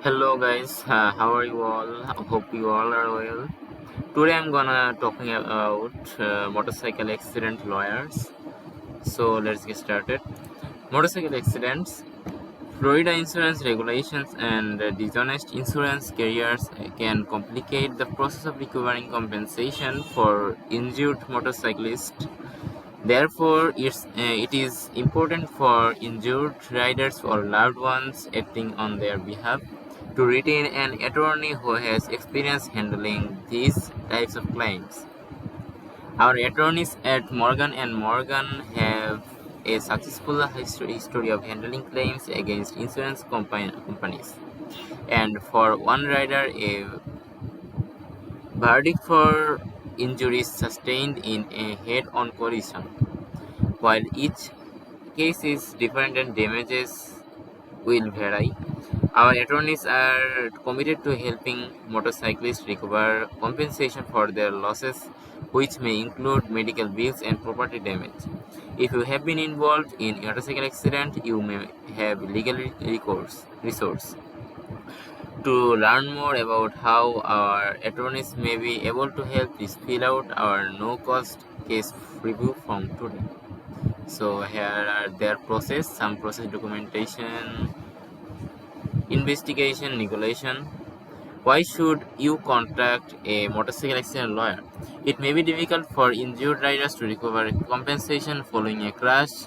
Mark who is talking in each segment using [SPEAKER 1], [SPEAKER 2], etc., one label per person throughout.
[SPEAKER 1] Hello guys, how are you all? I hope you all are well. Today I'm gonna talking about motorcycle accident lawyers. So let's get started. Motorcycle accidents, Florida insurance regulations and dishonest insurance carriers can complicate the process of recovering compensation for injured motorcyclists. Therefore, it is important for injured riders or loved ones acting on their behalf to retain an attorney who has experience handling these types of claims. Our attorneys at Morgan and Morgan have a successful history of handling claims against insurance companies. And for one rider, a verdict for injuries sustained in a head-on collision. While each case is different and damages will vary, our attorneys are committed to helping motorcyclists recover compensation for their losses, which may include medical bills and property damage. If you have been involved in a motorcycle accident, you may have legal resource. To learn more about how our attorneys may be able to help, please fill out our no-cost case review form today. So here are their process, some process documentation, investigation, negotiation. Why should you contact a motorcycle accident lawyer? It may be difficult for injured riders to recover compensation following a crash,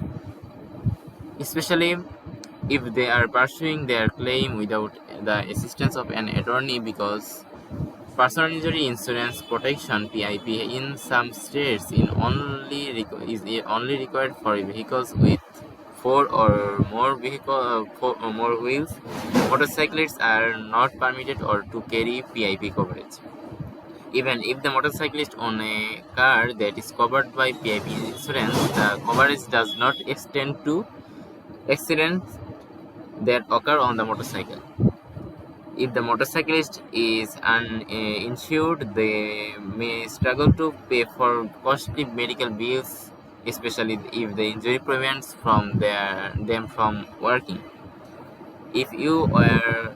[SPEAKER 1] especially if they are pursuing their claim without the assistance of an attorney because personal injury insurance protection (PIP) in some states is only required for vehicles with four or more wheels. Motorcyclists are not permitted or to carry PIP coverage. Even if the motorcyclist own a car that is covered by PIP insurance, the coverage does not extend to accidents that occur on the motorcycle. If the motorcyclist is uninsured, they may struggle to pay for costly medical bills, especially if the injury prevents them from working. If you were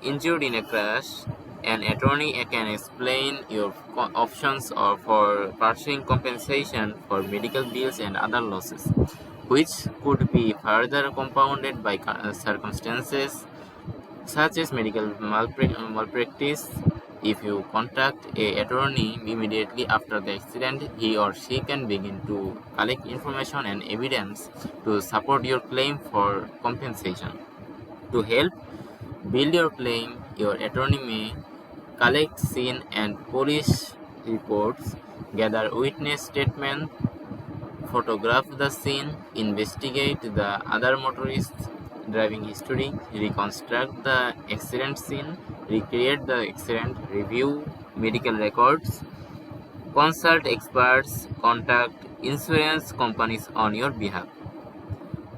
[SPEAKER 1] injured in a crash, an attorney can explain your options or for pursuing compensation for medical bills and other losses, which could be further compounded by circumstances such as medical malpractice. If you contact a attorney immediately after the accident, he or she can begin to collect information and evidence to support your claim for compensation. To help build your claim, your attorney may collect scene and police reports, gather witness statements, photograph the scene, investigate the other motorist's driving history, reconstruct the accident scene, recreate the accident, review medical records, consult experts, contact insurance companies on your behalf.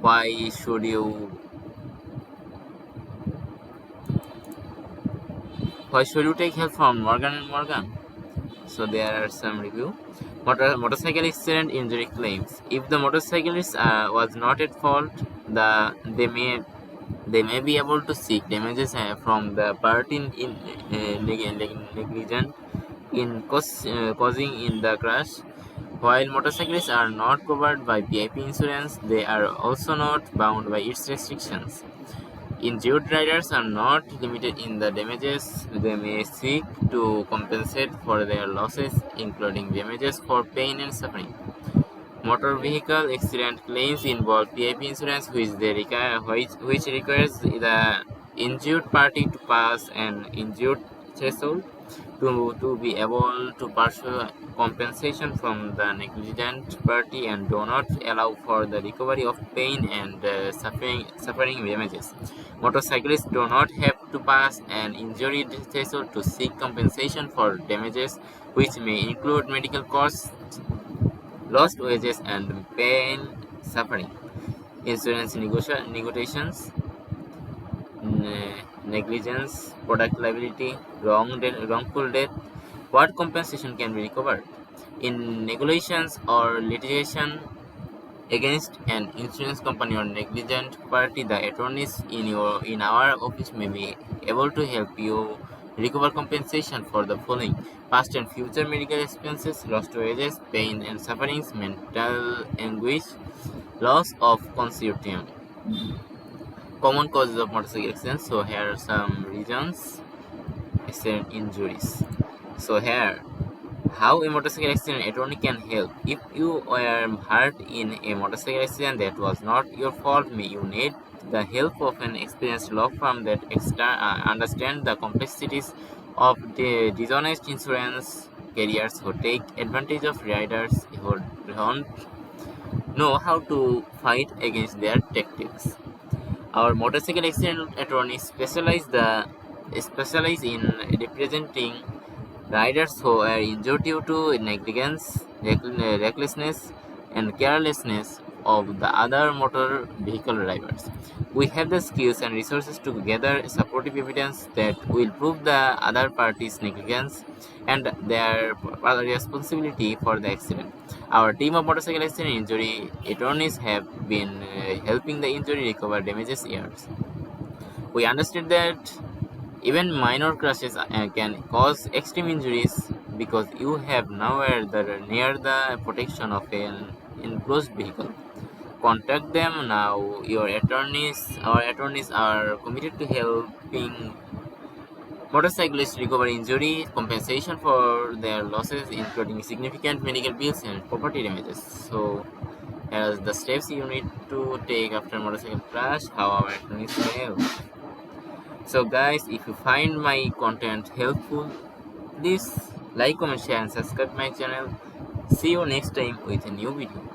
[SPEAKER 1] Why should you take help from Morgan and Morgan? So there are some review. Motorcycle accident injury claims. If the motorcyclist was not at fault, they may be able to seek damages from the party negligent in causing in the crash. While motorcyclists are not covered by PIP insurance, they are also not bound by its restrictions. Injured riders are not limited in the damages they may seek to compensate for their losses, including damages for pain and suffering. Motor vehicle accident claims involve PIP insurance, which requires the injured party to pass an injured threshold to be able to pursue compensation from the negligent party and do not allow for the recovery of pain and suffering damages. Motorcyclists do not have to pass an injury threshold to seek compensation for damages, which may include medical costs, lost wages, and pain suffering. Insurance negotiations, negligence, product liability, wrongful death. What compensation can be recovered? In negotiations or litigation, against an insurance company or negligent party, the attorneys in our office may be able to help you recover compensation for the following: past and future medical expenses, lost wages, pain and sufferings, mental anguish, loss of consortium. Common causes of motorcycle accidents. So here are some reasons. Accident injuries. So here, how a motorcycle accident attorney can help. If you were hurt in a motorcycle accident that was not your fault, you need the help of an experienced law firm that understand the complexities of the dishonest insurance carriers who take advantage of riders who don't know how to fight against their tactics. Our motorcycle accident attorneys specialize in representing riders who are injured due to negligence, recklessness, and carelessness of the other motor vehicle drivers. We have the skills and resources to gather supportive evidence that will prove the other party's negligence and their responsibility for the accident. Our team of motorcycle accident injury attorneys have been helping the injury recover damages years. We understand that even minor crashes can cause extreme injuries because you have nowhere near the protection of an enclosed vehicle. Contact them now. Our attorneys are committed to helping motorcyclists recover injury compensation for their losses, including significant medical bills and property damages. So, as the steps you need to take after motorcycle crash, how our attorneys help. So guys, if you find my content helpful, please like, comment, share and subscribe my channel. See you next time with a new video.